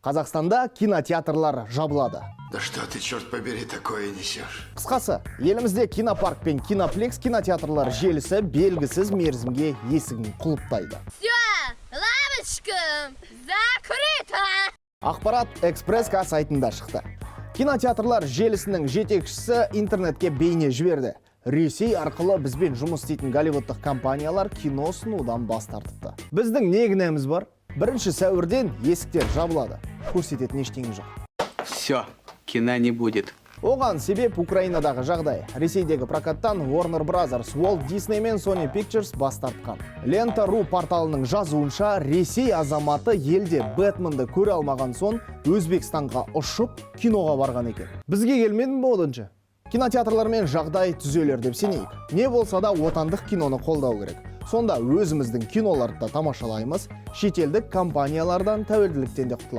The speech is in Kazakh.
Қазақстанда кинотеатрлар жабылады. Да что ты, черт побери, такое несешь? Қысқасы, елімізде кинопарк пен киноплекс кинотеатрлар желісі белгісіз мерзімге есігін құлыптайды. Все, лавочка, закрыта! Ақпарат Экспресс.ка сайтында шықты. Кинотеатрлар желісінің жетекшісі интернетке бейне жіберді. Ресей арқылы бізбен жұмыс істейтін голливудтық компаниялар кино ұсынудан бас тартыпты. Біздің не кінәміз бар? 1 сәуірден есіктер жабылады. Көрсететін ештеңе жоқ. Все, кино не будет. Оған себеп Украинадағы жағдай. Ресейдегі прокаттан Warner Brothers, Walt Disney мен Sony Pictures бас тартқан. Лента.ру порталының жазуынша, Ресей азаматы елде Бэтменді көре алмаған соң Өзбекстанға ұшып киноға барған екен. Бізге келмеді ме оданша? Кинотеатрлармен жағдай түзелер деп сенейік. Не болса да отандық киноны қолдау керек. Сонда өзіміздің киноларды да тамашалаймыз, шетелдік компаниялардан тәуелділіктен де құтыламыз.